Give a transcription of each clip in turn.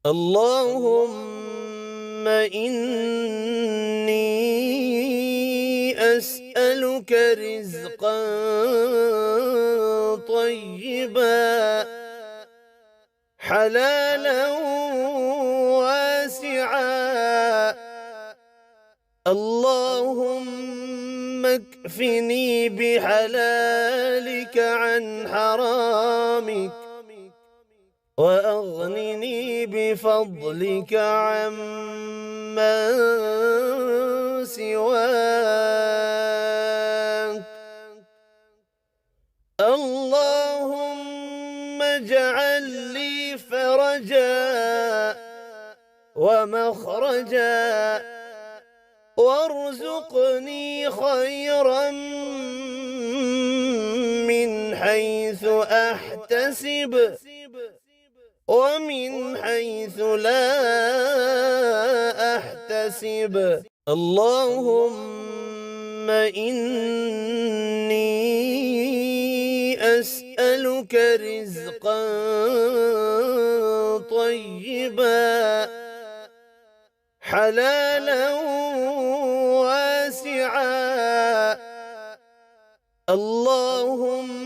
اللهم إني أسألك رزقا طيبا حلالا واسعا. اللهم اكفني بحلالك عن حرامك وأغنني بفضلك عمن سواك. اللهم اجعل لي فرجا ومخرجا وارزقني خيرا من حيث أحتسب ومن حيث لا أحتسب. اللهم إني أسألك رزقا طيبا حلالا واسعا. اللهم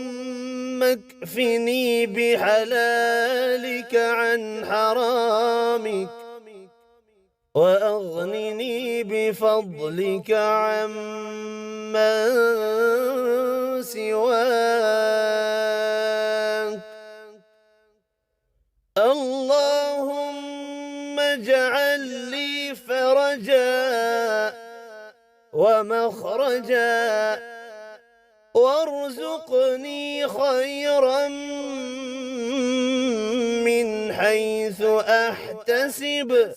اكفني بحلالك عن حرامك وأغنني بفضلك عمن سواك. اللهم اجعل لي فرجا ومخرجا وارزقني خيرا من حيث أحتسب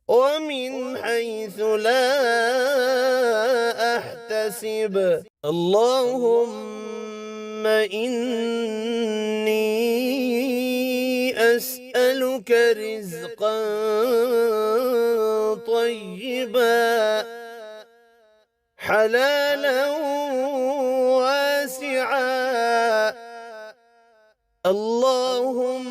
ومن حيث لا أحتسب. اللهم إني أسألك رزقا طيبا حلالا واسعا. اللهم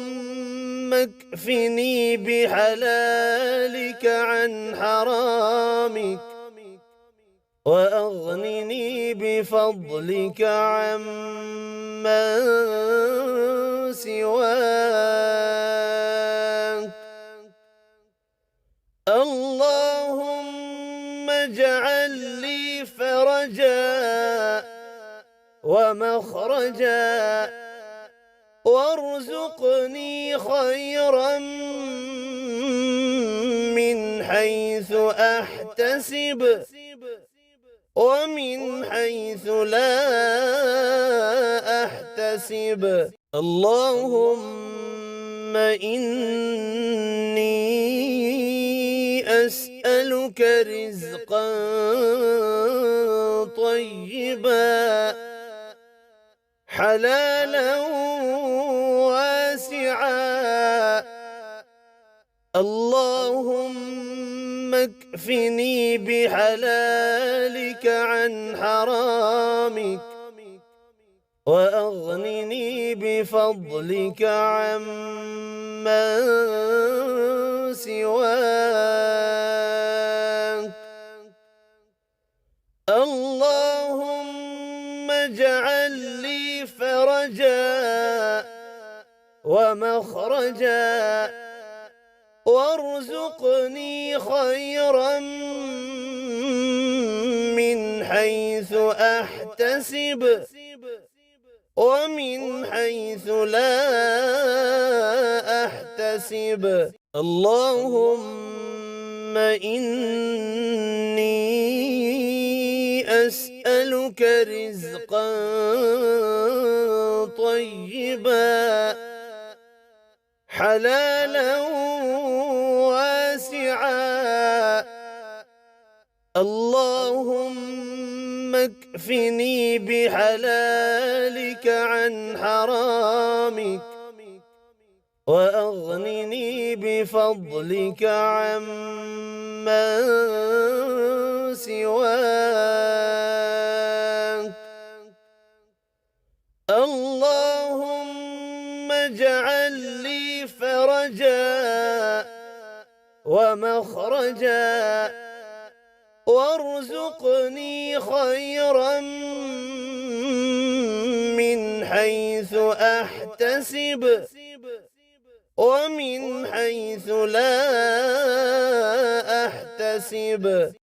اكفني بحلالك عن حرامك وأغنني بفضلك عمن سواك. اللهم اجعل لي فرجا ومخرجا وارزقني خيرا من حيث أحتسب ومن حيث لا أحتسب. اللهم إني أسألك رزقا طيبا حلالا واسعا. اللهم اكفني بحلالك عن حرامك وأغنني بفضلك عمن سواك. اللهم اجعل لي فرجا ومخرجا وارزقني خيرا من حيث أحتسب ومن حيث لا أحتسب. اللهم إني أسألك رزقا طيبا حلالا واسعا. اللهم اكفني بحلالك عن حرامك وأغنني بفضلك عمن سواك. اللهم اجعل لي فرجا ومخرجا وارزقني خيرا من حيث أحتسب ومن حيث لا أحتسب